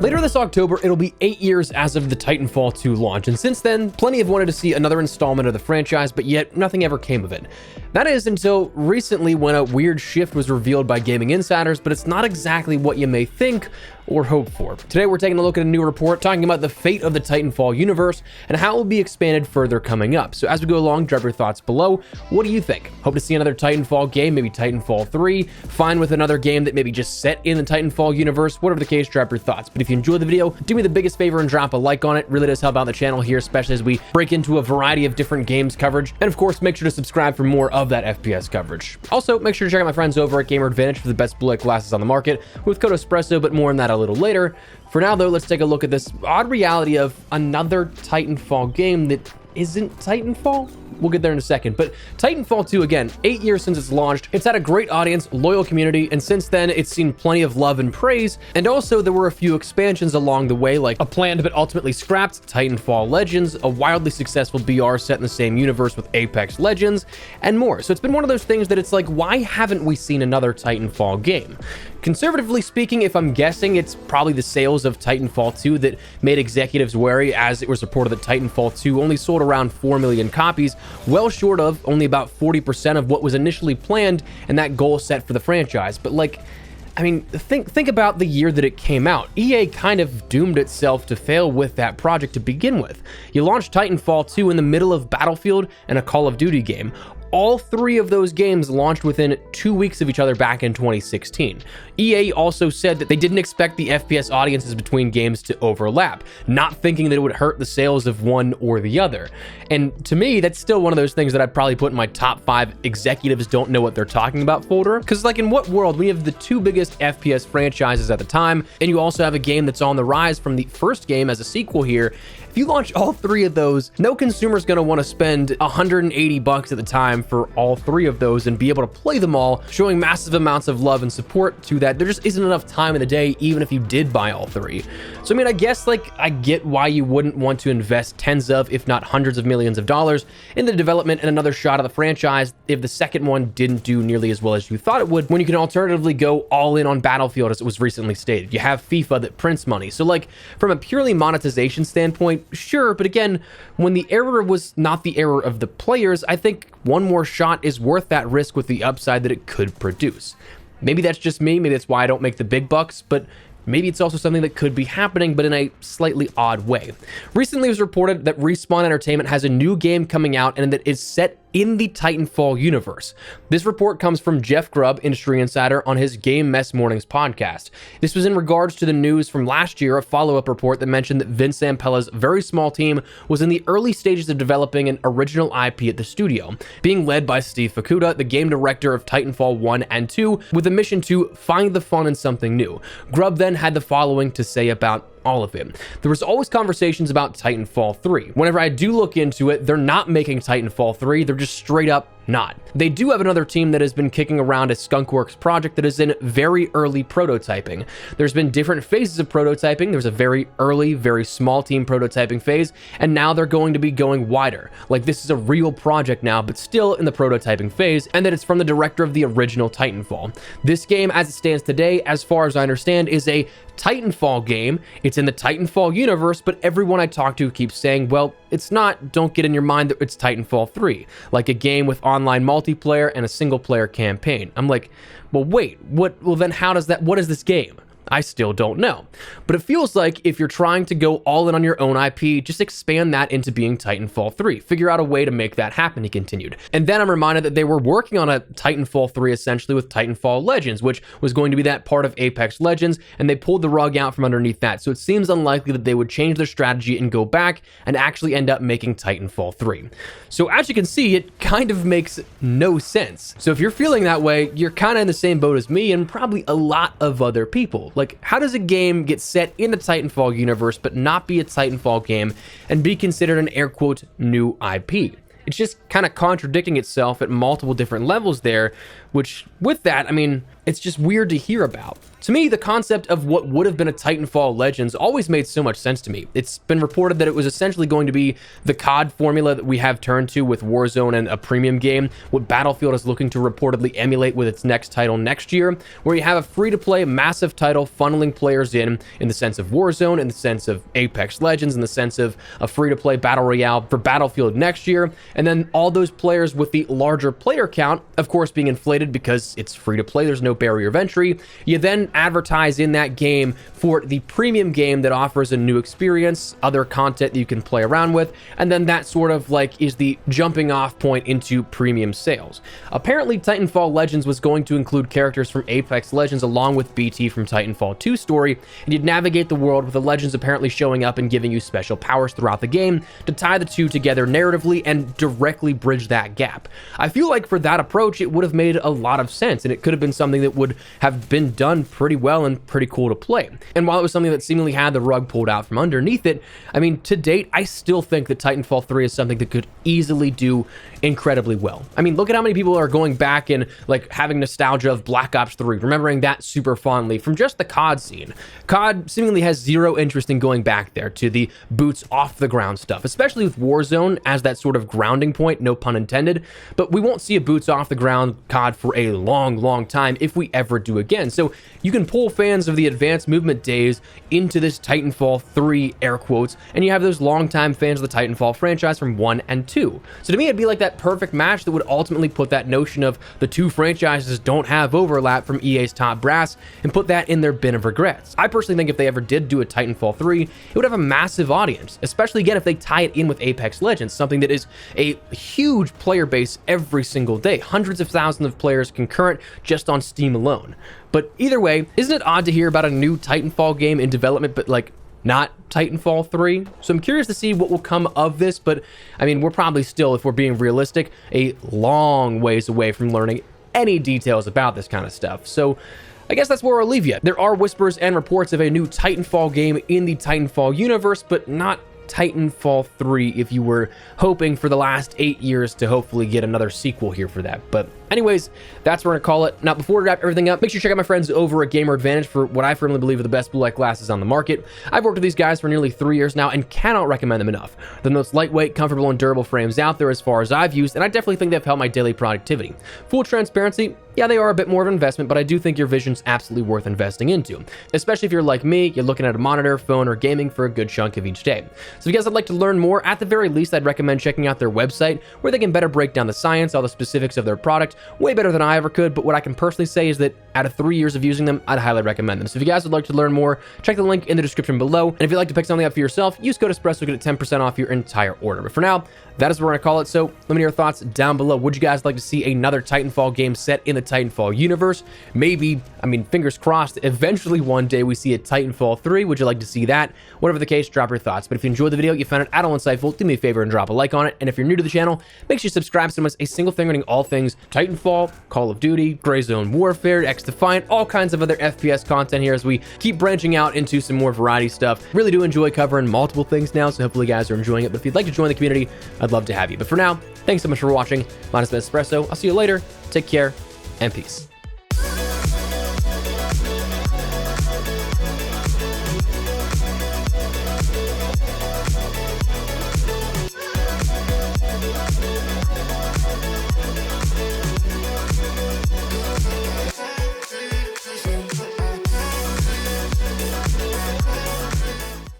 Later this October, it'll be 8 years as of the Titanfall 2 launch, and since then, plenty have wanted to see another installment of the franchise, but yet nothing ever came of it. That is until recently when a weird shift was revealed by gaming insiders, but it's not exactly what you may think or hope for. Today we're taking a look at a new report talking about the fate of the Titanfall universe and how it will be expanded further coming up. So as we go along, drop your thoughts below. What do you think? Hope to see another Titanfall game, maybe Titanfall 3, fine with another game that maybe just set in the Titanfall universe, whatever the case, drop your thoughts. But if you enjoyed the video, do me the biggest favor and drop a like on it. Really does help out the channel here, especially as we break into a variety of different games coverage. And of course, make sure to subscribe for more of that FPS coverage. Also, make sure to check out my friends over at Gamer Advantage for the best blue light glasses on the market with code Espresso, but more on that a little later. For now, though, let's take a look at this odd reality of another Titanfall game that isn't Titanfall. We'll get there in a second, but Titanfall 2, again, 8 years since it's launched. It's had a great audience, loyal community, and since then, it's seen plenty of love and praise. And also, there were a few expansions along the way, like a planned but ultimately scrapped Titanfall Legends, a wildly successful BR set in the same universe with Apex Legends, and more. So it's been one of those things that it's like, why haven't we seen another Titanfall game? Conservatively speaking, if I'm guessing, it's probably the sales of Titanfall 2 that made executives wary, as it was reported that Titanfall 2 only sold around 4 million copies, well short of only about 40% of what was initially planned and that goal set for the franchise. But like, I mean, think about the year that it came out. EA kind of doomed itself to fail with that project to begin with. You launched Titanfall 2 in the middle of Battlefield and a Call of Duty game. All three of those games launched within 2 weeks of each other back in 2016. EA also said that they didn't expect the FPS audiences between games to overlap, not thinking that it would hurt the sales of one or the other. And to me, that's still one of those things that I'd probably put in my top 5 executives don't know what they're talking about folder. Because like, in what world, when you have the two biggest FPS franchises at the time, and you also have a game that's on the rise from the first game as a sequel here, if you launch all three of those, no consumer's going to want to spend $180 at the time for all three of those and be able to play them all, showing massive amounts of love and support to that. There just isn't enough time in the day, even if you did buy all three. So I mean, I guess like, I get why you wouldn't want to invest tens of, if not hundreds of millions of dollars in the development and another shot of the franchise if the second one didn't do nearly as well as you thought it would, when you can alternatively go all in on Battlefield, as it was recently stated. You have FIFA that prints money. So like, from a purely monetization standpoint, sure, but again, when the error was not the error of the players, I think one more shot is worth that risk with the upside that it could produce. Maybe that's just me, maybe that's why I don't make the big bucks, but maybe it's also something that could be happening, but in a slightly odd way. Recently, it was reported that Respawn Entertainment has a new game coming out and that is set in the Titanfall universe. This report comes from Jeff Grubb, industry insider, on his Game Mess Mornings podcast. This was in regards to the news from last year, a follow-up report that mentioned that Vince Zampella's very small team was in the early stages of developing an original IP at the studio, being led by Steve Fukuda, the game director of Titanfall 1 and 2, with a mission to find the fun in something new. Grubb then had the following to say about all of it. There was always conversations about Titanfall 3. Whenever I do look into it, they're not making Titanfall 3, they're just straight up not. They do have another team that has been kicking around a Skunkworks project that is in very early prototyping. There's been different phases of prototyping. There's a very early, very small team prototyping phase, and now they're going to be going wider. Like, this is a real project now, but still in the prototyping phase, and that it's from the director of the original Titanfall. This game, as it stands today, as far as I understand, is a Titanfall game. It's in the Titanfall universe, but everyone I talk to keeps saying, well, it's not. Don't get in your mind that it's Titanfall 3, like a game with online multiplayer and a single player campaign. I'm like, well, wait, what? Well, then how does that, what is this game? I still don't know. But it feels like if you're trying to go all in on your own IP, just expand that into being Titanfall 3. Figure out a way to make that happen, he continued. And then I'm reminded that they were working on a Titanfall 3 essentially with Titanfall Legends, which was going to be that part of Apex Legends, and they pulled the rug out from underneath that. So it seems unlikely that they would change their strategy and go back and actually end up making Titanfall 3. So as you can see, it kind of makes no sense. So if you're feeling that way, you're kind of in the same boat as me and probably a lot of other people. Like, how does a game get set in the Titanfall universe but not be a Titanfall game and be considered an air quote new IP? It's just kind of contradicting itself at multiple different levels there, which with that, I mean, it's just weird to hear about. To me, the concept of what would have been a Titanfall Legends always made so much sense to me. It's been reported that it was essentially going to be the COD formula that we have turned to with Warzone and a premium game, what Battlefield is looking to reportedly emulate with its next title next year, where you have a free-to-play massive title funneling players in the sense of Warzone, in the sense of Apex Legends, in the sense of a free-to-play battle royale for Battlefield next year, and then all those players with the larger player count, of course, being inflated because it's free-to-play, there's no barrier of entry. You then advertise in that game for the premium game that offers a new experience, other content that you can play around with, and then that sort of like is the jumping off point into premium sales. Apparently, Titanfall Legends was going to include characters from Apex Legends along with BT from Titanfall 2 story, and you'd navigate the world with the Legends apparently showing up and giving you special powers throughout the game to tie the two together narratively and directly bridge that gap. I feel like for that approach, it would have made a lot of sense, and it could have been something that would have been done pretty well and pretty cool to play. And while it was something that seemingly had the rug pulled out from underneath it, I mean, to date, I still think that Titanfall 3 is something that could easily do incredibly well. I mean, look at how many people are going back and like having nostalgia of Black Ops 3, remembering that super fondly from just the COD scene. COD seemingly has zero interest in going back there to the boots off the ground stuff, especially with Warzone as that sort of grounding point, no pun intended, but we won't see a boots off the ground COD for a long time if we ever do again. So you can pull fans of the advanced movement days into this Titanfall 3, air quotes, and you have those longtime fans of the Titanfall franchise from 1 and 2. So to me, it'd be like that perfect match that would ultimately put that notion of the two franchises don't have overlap from EA's top brass and put that in their bin of regrets. I personally think if they ever did do a Titanfall 3, it would have a massive audience, especially again if they tie it in with Apex Legends, something that is a huge player base every single day, hundreds of thousands of players concurrent just on Steam alone. But either way, isn't it odd to hear about a new Titanfall game in development, but like not Titanfall 3? So I'm curious to see what will come of this, but I mean, we're probably still, if we're being realistic, a long ways away from learning any details about this kind of stuff. So I guess that's where I'll leave you. There are whispers and reports of a new Titanfall game in the Titanfall universe, but not Titanfall 3 if you were hoping for the last 8 years to hopefully get another sequel here for that. But anyways, that's where we're gonna call it. Now, before we wrap everything up, make sure you check out my friends over at Gamer Advantage for what I firmly believe are the best blue light glasses on the market. I've worked with these guys for nearly 3 years now and cannot recommend them enough. They're the most lightweight, comfortable, and durable frames out there as far as I've used, and I definitely think they've helped my daily productivity. Full transparency, yeah, they are a bit more of an investment, but I do think your vision's absolutely worth investing into, especially if you're like me, you're looking at a monitor, phone, or gaming for a good chunk of each day. So if you guys would like to learn more, at the very least, I'd recommend checking out their website where they can better break down the science, all the specifics of their product, way better than I ever could. But what I can personally say is that out of 3 years of using them, I'd highly recommend them. So if you guys would like to learn more, check the link in the description below. And if you'd like to pick something up for yourself, use code Espresso to get 10% off your entire order. But for now, that is what we're gonna call it. So let me know your thoughts down below. Would you guys like to see another Titanfall game set in the Titanfall universe? Maybe, I mean, fingers crossed, eventually one day we see a Titanfall 3. Would you like to see that? Whatever the case, drop your thoughts. But if you enjoyed the video, you found it at all insightful, do me a favor and drop a like on it. And if you're new to the channel, make sure you subscribe so much a single thing running all things Titanfall, Call of Duty, Gray Zone Warfare, X-Defiant, all kinds of other FPS content here as we keep branching out into some more variety stuff. Really do enjoy covering multiple things now, so hopefully you guys are enjoying it. But if you'd like to join the community, I'd love to have you. But for now, thanks so much for watching. Mine has been Espresso. I'll see you later. Take care and peace.